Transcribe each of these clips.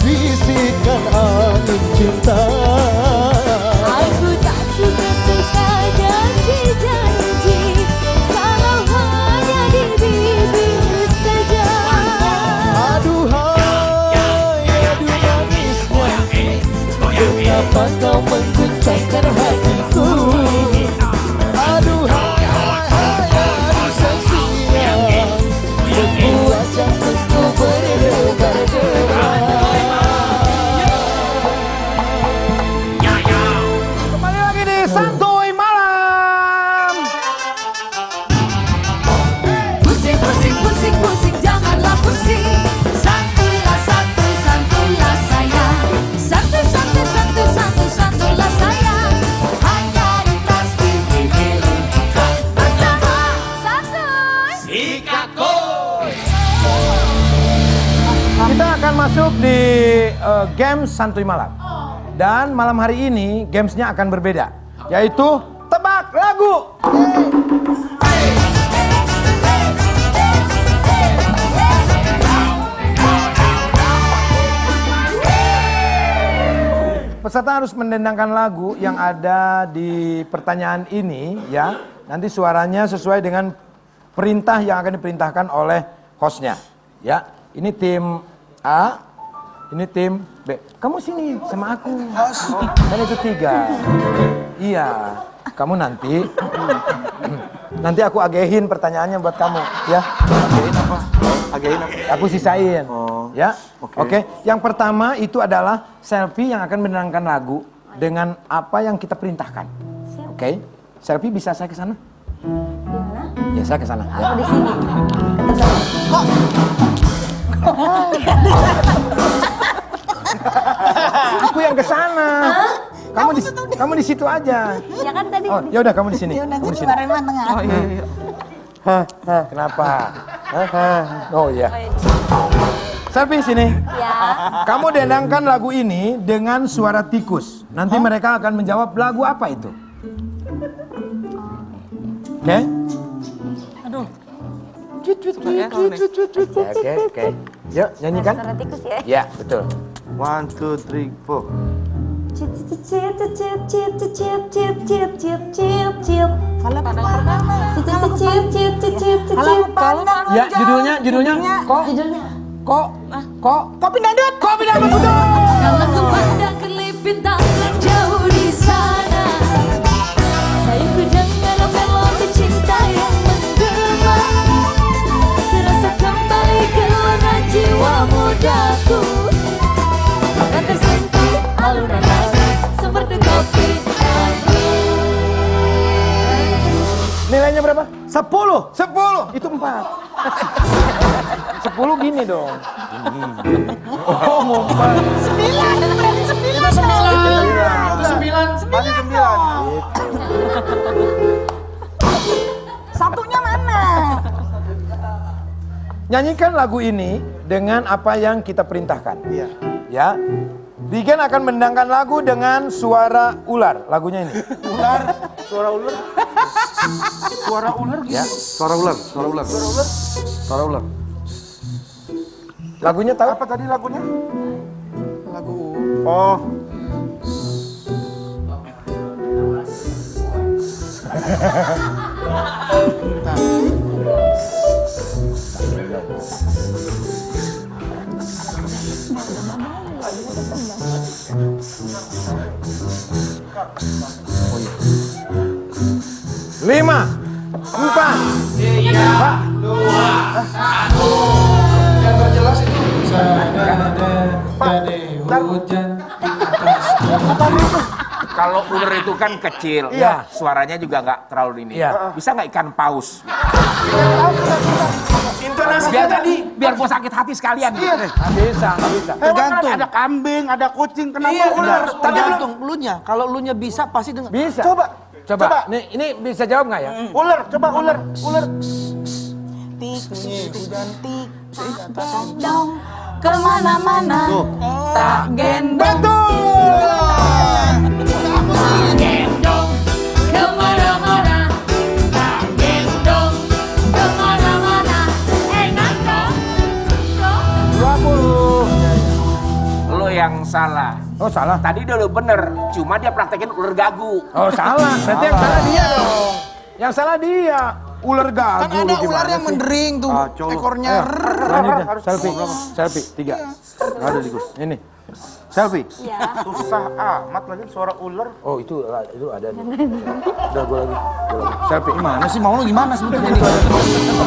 bisikan angin cinta. Aku tak suka janji-janji kalau hanya di bibir saja. Aduhai, aduh manisnya, mengapa kau mengguncangkan hatiku? Aduhai, aduh seksinya, membuat jantungku berdebar-debar. Kembali lagi di Santuy Malam. Pusing, pusing, pusing, pusing, janganlah pusing. Santuilah, santuilah sayang. Santuy, santuy, santuy, santuy, santuilah sayang. Hanya lintas di bibir kita bersama santuy. Kita akan masuk di game Santuy Malam. Dan malam hari ini gamesnya akan berbeda, yaitu tebak lagu. Peserta harus mendendangkan lagu yang ada di pertanyaan ini, ya. Nanti suaranya sesuai dengan perintah yang akan diperintahkan oleh hostnya, ya. Ini tim A, ini tim B. Kamu sini sama aku. Kan itu 3. Iya. Kamu nanti aku agehin pertanyaannya buat kamu, ya. Agehin apa? Agehin apa? Aku sisain. Oh, Ya. oke. Oke. Yang pertama itu adalah Selfie yang akan mendengarkan lagu dengan apa yang kita perintahkan. Oke. Selfie bisa saya ke sana? Gimana? Ya, saya ke sana. Aku di sini. Kok? Aku yang ke sana. Kamu di situ aja. Ya kan tadi. Oh, ya udah kamu di sini. Kamu di sini. tengah. Oh iya. Kenapa? Oh iya. Selfie sini. Ya. Kamu dendangkan lagu ini dengan suara tikus. Nanti mereka akan menjawab lagu apa itu. Oke? Aduh. Oke. Yuk, nyanyikan. Suara tikus ya. Ya, betul. 1, 2, 3, 4. Cip cip cip cip cip cip cip cip cip cip cip cip. Kalau pandang. Cip cip cip cip cip cip Kalau cip. pandang. Ya, judulnya. Judulnya. Kopi dangdut. Kopi dangdut, betul. Kalau ku pandang kelip bintang jauh di sana, sayangku jangan melodi cinta yang menggema. Serasa kembali gelora jiwa mudaku, dan tersentuh alunan lagu seperti kopi dangdut. Nilainya berapa? 10. 10. Itu 4. 10 gini dong. Oh, mau 4. 9. Berarti 9. 9. Masih 9. Satunya mana? Nyanyikan lagu ini dengan apa yang kita perintahkan. Iya. Ya. Bigen akan mendangkan lagu dengan suara ular. Lagunya ini. Ular. Suara ular. Suara ular gitu. Ya. Suara ular. Suara ular. Suara ular. Suara ular. Lagunya tahu? Apa tadi lagunya? Lagu. Oh. Lima, 4, 3. Kalau ular itu kan kecil, Iya. suaranya juga nggak terlalu ini. Iya. Bisa nggak ikan paus? Intonasinya tadi. Biar gua sakit hati sekalian. Nggak bisa. Tergantung. Ada kambing, ada kucing, kenapa ular? Tergantung lunya. Kalau lunya bisa pasti dengar. Bisa. Coba. Coba. Ini bisa jawab nggak ya? Ular, coba ular. Ular. Tikus hujan tikus dong kemana-mana tak gendong. Gendong kemana-mana, tak gendong kemana-mana, enak dong. 20. yang salah. Oh salah. Tadi dulu bener, cuma dia praktekin ular gagu. Oh salah. Berarti yang salah dia dong. Yang salah dia. Ular gagu. Kan ada ular yang mendering tuh, ekornya. Lanjutnya. Selfie. 3. Nggak ada Gus. Ini. Selfie. Susah amat lagi suara ular. Oh itu ada nih. Udah gue lagi. Selfie. Gimana sih, mau lu gimana sebetulnya ini?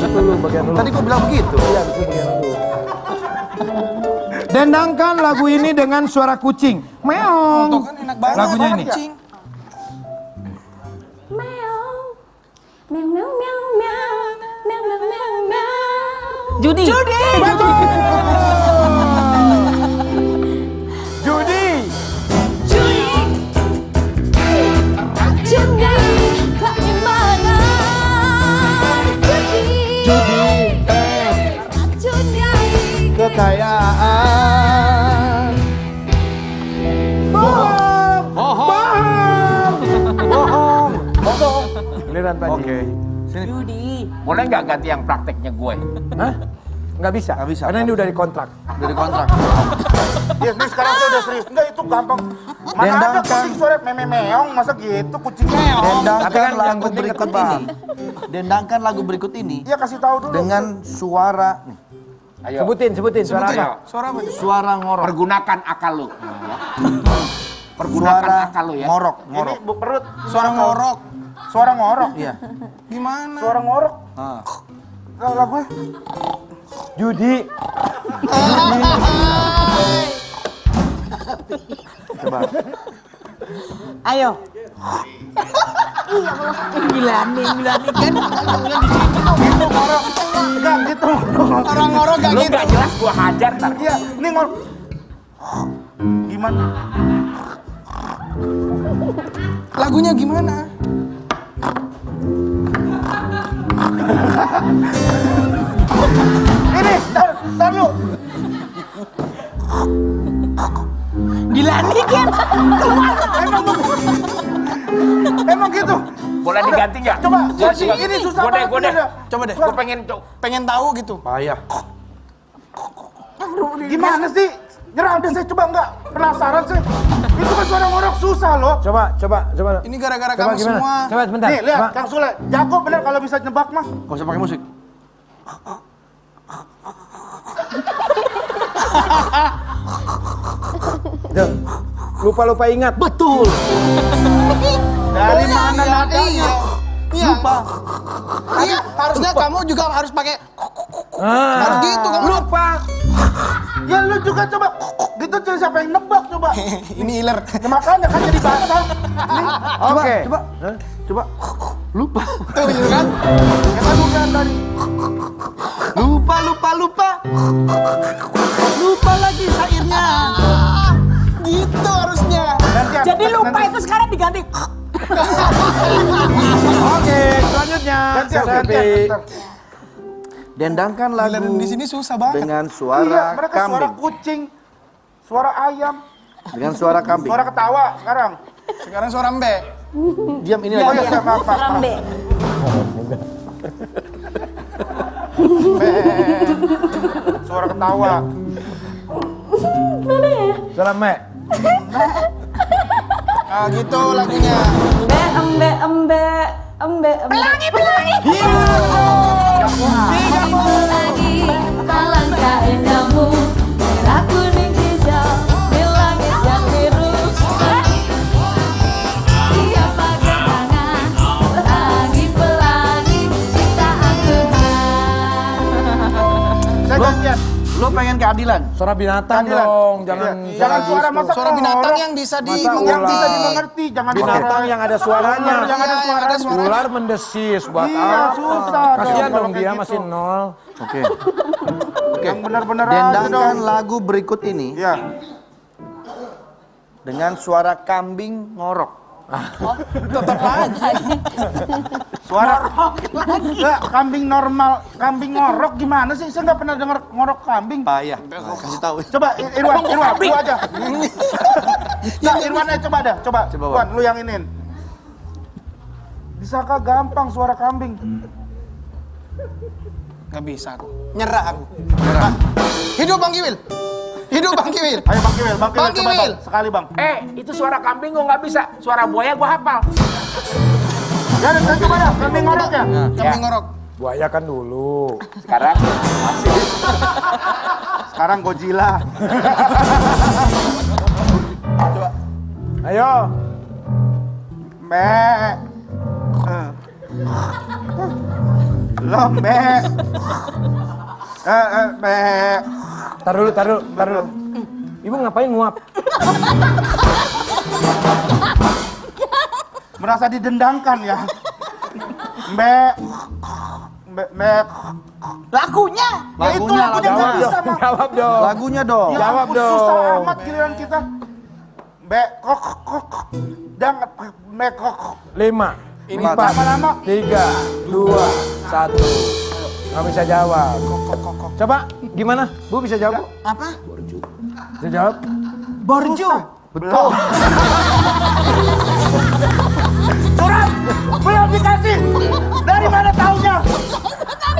Itu lu bagian dulu. Tadi kok bilang begitu? Iya, itu bagian dulu. Dendangkan lagu ini dengan suara kucing. Meong. Tuh kan enak banget. Lagunya ini. Kucing. Meow. Meow meow meow meow. Meow meow meow meow. Judi. Kekayaan. Bohong. Giliran tadi. Oke. Boleh nggak ganti yang prakteknya gue? Hah? Nggak bisa. Karena ini udah dikontrak. Dari kontrak. Ya, ini sekarang saya udah serius. Enggak, itu gampang. Mana ada kucing suara meong, masa gitu kucing meong. Dendangkan Dendangkan yang lagu penting berikut ketebak. ini. Dendangkan lagu berikut ini Iya, kasih tahu dulu. dengan suara Ayo. Sebutin suara apa? Ayo. Suara apa itu? suara ngorok. Pergunakan akal lu. Pergunakan Suara akal lu ya. ngorok, Ini ngorok. perut. Suara ngorok. Suara ngorok. Iya. Gimana? Suara ngorok. Ah. Lagu Judi. Coba. Ayo. Gila nih kan. enggak gitu. Orang ngorok gak Lu gitu. nggak jelas gua hajar ntar. Iya, ini ngorok. Gimana? Lagunya gimana? Ini, tar lu. Gila nih kan. Emang gitu. Boleh diganti nggak? Coba, Ganti. ini susah Gua deh, banget. gua deh. Coba deh. Gua pengen Pengen tahu gitu. Payah. Gimana sih? Nyerah deh, saya coba enggak. Penasaran sih. Itu kan suara ngorok susah loh. Coba. Ini gara-gara Coba kamu gimana? semua. Coba sebentar. Nih, lihat Coba. Kang Sule. Jago bener kalau bisa nebak mah. Gak usah pakai musik. Tuh. Lupa ingat. Betul. Dari mana nadanya? Iya. Lupa. Iya, harusnya kamu juga harus pakai harus gitu kamu. Lupa. Ya lu juga coba. Gitu tuh siapa yang nebak coba. Ini iler. Ya, makanya kan jadi basah. Oke. Coba. Coba. Lupa. Tuh gitu kan. Kita bukan tadi. Lupa. Lupa lagi syairnya. Gitu harusnya. Gantian. Jadi lupa itu sekarang diganti. Oke, selanjutnya. Gantian. Selfie. Dendangkan lagu Di sini susah banget. dengan Iya, suara mereka suara kambing. kucing. Suara ayam. Dengan suara kambing. Suara ketawa sekarang. Sekarang suara mbe. Diam ini Oh lagi. iya, maaf. Rambe. Suara ketawa. Suara me. Nah gitu lagunya. Embe, embe, embe, embe, embe. Pelangi. Lagi, alangkah indahmu. Merah, kuning, hijau, di langit yang biru. Siapa genangan, pelangi, ciptaan Tuhan. Saya gantian. Lo pengen keadilan? Suara binatang Keadilan. dong, jangan Iya. Jangan suara masa Suara binatang yang bisa yang ular. bisa dimengerti, jangan binatang yang ada suaranya. Yang ada suaranya. Ular mendesis buat Iya, apa? susah Kasihan dong kalau dong kayak dia gitu. masih 0. Oke. Yang benar-benar aja Dendangkan dong. lagu berikut ini Iya. dengan suara kambing ngorok. tetap aja. Suara enggak kambing normal, kambing ngorok gimana sih? Saya nggak pernah dengar ngorok kambing. Payah. Kasih tahu. Coba Irwan, lu aja. Ya, Irwan aja coba dah, coba. Coba, Irwan, lu yang inin. Bisakah gampang suara kambing? Gak bisa aku. Nyerah aku. Nyerah. Hidup Bang Kiwil. Hidup Bang Kiwil. Ayo Bang Kiwil, Bang coba Kiwil. Bang, sekali Bang. Itu suara kambing gua nggak bisa. Suara buaya gua hafal. Ya, dan coba dah, kambing ngorok ya. Kambing ngorok. Buaya kan dulu. Sekarang masih. Sekarang Godzilla. Ayo. Mbe. Lo mbe. Mbe. Tar dulu. Ibu ngapain nguap? Merasa didendangkan ya. Mbe. Mbe. Lagunya. Ya itu lagunya nggak bisa Bang. Jawab dong. Lagunya dong. Ya Jawab ampun, dong. susah amat giliran kita. Mbe kok. Dang mbe kok. 5, 4, Lama-lama. 3, 2, 1. Nggak bisa jawab. Coba gimana? Bu bisa jawab? Bu? Apa? Bisa jawab? Borju. Belum. Surat belum dikasih. Dari mana taunya?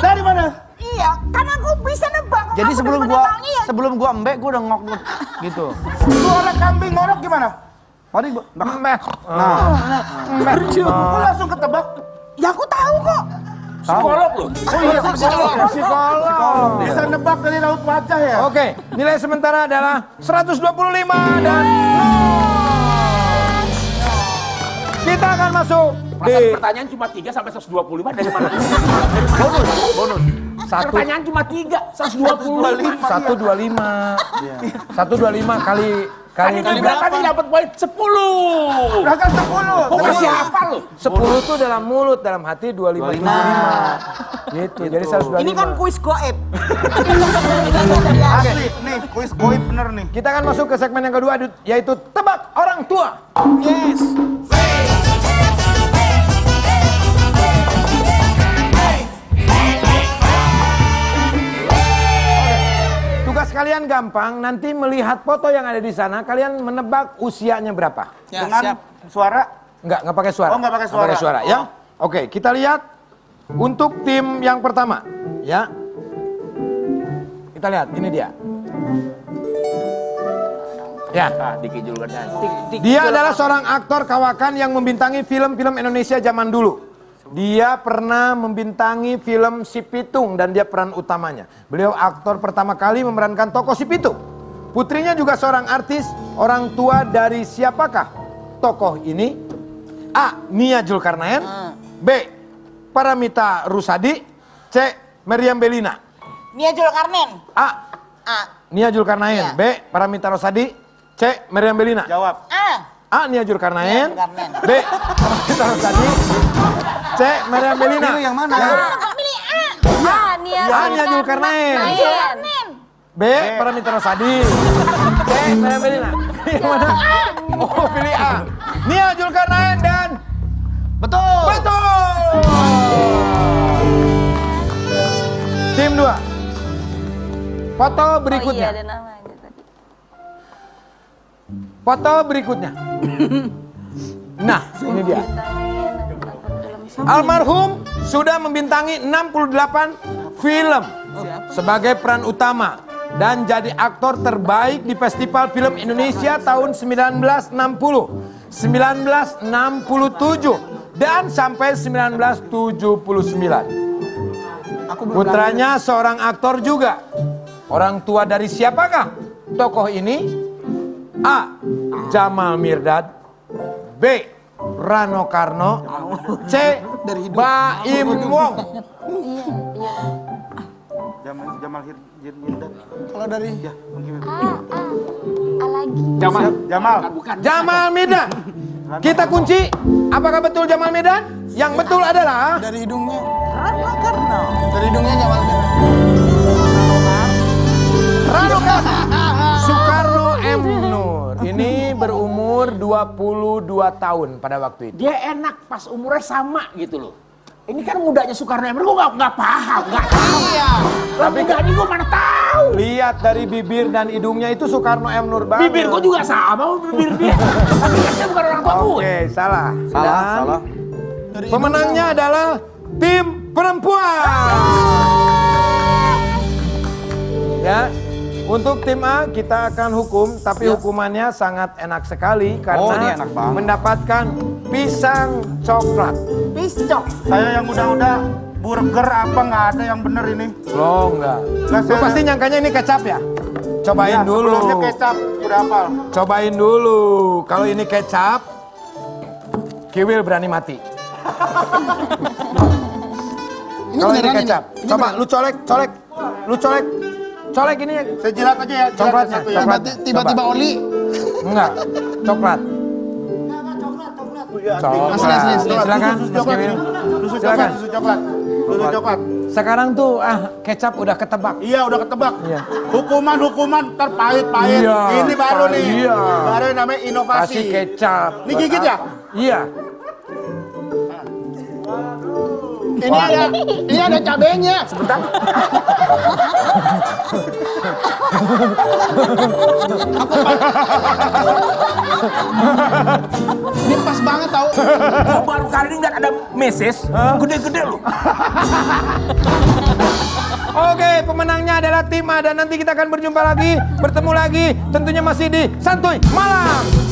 Dari mana? Iya, karena aku bisa nebak. Jadi Aku udah nebak, sebelum gua embek gua udah ngok gitu. Suara kambing ngorok gimana? Mari Meh. Kok langsung ketebak? Ya aku tahu kok. Psikolog loh. Oh iya, Psikolog. bisa nebak dari raut wajah ya? Oke, nilai sementara adalah 125 dan kita akan masuk di Pertanyaan cuma 3 sampai 125 dari mana? bonus. satu Pertanyaan cuma 3, 125. 125 kali Kali berapa nih dapat poin? 10. Berangkat 10. Kok masih hafal loh? 10 itu dalam mulut, dalam hati 25. Gitu. Jadi 125. Ini kan kuis goib. Asli, nih kuis goib bener nih. Kita akan masuk ke segmen yang kedua yaitu tebak orang tua. Yes. Tugas kalian gampang, nanti melihat foto yang ada di sana, kalian menebak usianya berapa. Ya, Dengan siap. suara Nggak pakai suara. Oh, nggak pakai suara. Nggak pakai ya. Oke, kita lihat untuk tim yang pertama, ya. Kita lihat, ini dia. Ya. Diki Julkarnain. Dia adalah seorang aktor kawakan yang membintangi film-film Indonesia zaman dulu. Dia pernah membintangi film Si Pitung dan dia peran utamanya. Beliau aktor pertama kali memerankan tokoh Si Pitung. Putrinya juga seorang artis. Orang tua dari siapakah tokoh ini? A. Nia Zulkarnain. B. Paramita Rusady. C. Meriam Bellina. Nia Zulkarnain. A. A. Nia Zulkarnain. Iya. B. Paramita Rusady. C. Meriam Bellina. jawab. A. A. Nia Zulkarnain. Nia Zulkarnain. B. Paramita Rusady. C. Meriam Bellina. Pilih yang mana? Pilih A. A. Nia Zulkarnain. B. Paramita Rusady. C. Meriam Bellina. Yang mana? Oh, pilih A. Nia Zulkarnain dan Betul. betul. Tim 2. Foto berikutnya. Oh iya, ada nama aja tadi. Foto berikutnya. Nah, ini dia. Almarhum sudah membintangi 68 film sebagai peran utama dan jadi aktor terbaik di Festival Film Indonesia tahun 1960, 1967 dan sampai 1979. Putranya seorang aktor juga. Orang tua dari siapakah tokoh ini? A. Jamal Mirdad. B. Rano Karno. C. Baim Wong. Jamal Hirdad. Kalau dari Ya, mungkin. A lagi. Jamal. Jamal Mirdad. Kita kunci. Apakah betul Jamal Mirdad? Yang betul adalah dari hidungnya. Dari hidungnya Jamal Mirdad. Rano Karno. Soekarno M. Nur. Ini berumur 22 tahun pada waktu itu. Dia enak pas umurnya sama gitu loh. Ini kan mudanya Soekarno M. Gue nggak paham, nggak tahu. Iya. Tapi mudanya gue mana tahu. Lihat dari bibir dan hidungnya itu Soekarno M. Nur banget. Bibir gue juga sama sama bibir dia. Tapi kan dia bukan orang tua gue. Oke, salah. Salah. Dan pemenangnya adalah tim perempuan. Ya, Untuk tim A kita akan hukum, tapi hukumannya sangat enak sekali Oh, ini karena enak banget. mendapatkan pisang coklat. Piscok. Saya yang udah burger apa nggak ada yang bener ini. Lo enggak. Nggak, Lu saya- pasti nyangkanya ini kecap ya? Cobain Ya, dulu. sebelumnya kecap udah hafal. Cobain dulu. Kalau ini kecap, Kiwil berani mati. Kalau ini beneran kecap, ini? Ini coba beneran? lu colek. Colek ini ya. Saya jilat aja ya. jilat Coklatnya, satu ya. coklatnya. Tiba-tiba Coba. oli. Enggak, coklat. Coklat. Asli. Silakan, Susu Mas coklat. Kiwil. Susu Silakan. coklat. Susu coklat. Susu coklat. Sekarang tuh kecap udah ketebak. Iya udah ketebak. Iya. Hukuman terpahit. Iya, Ini baru nih. iya. Baru namanya inovasi. Kasih kecap. Ini gigit ya? Iya. Ini ada cabenya. Sebentar. Ini pas banget tau. Gua baru kali ini lihat ada meses gede-gede loh. Oke, pemenangnya adalah tim A dan nanti kita akan berjumpa lagi, bertemu lagi, tentunya masih di Santuy Malam.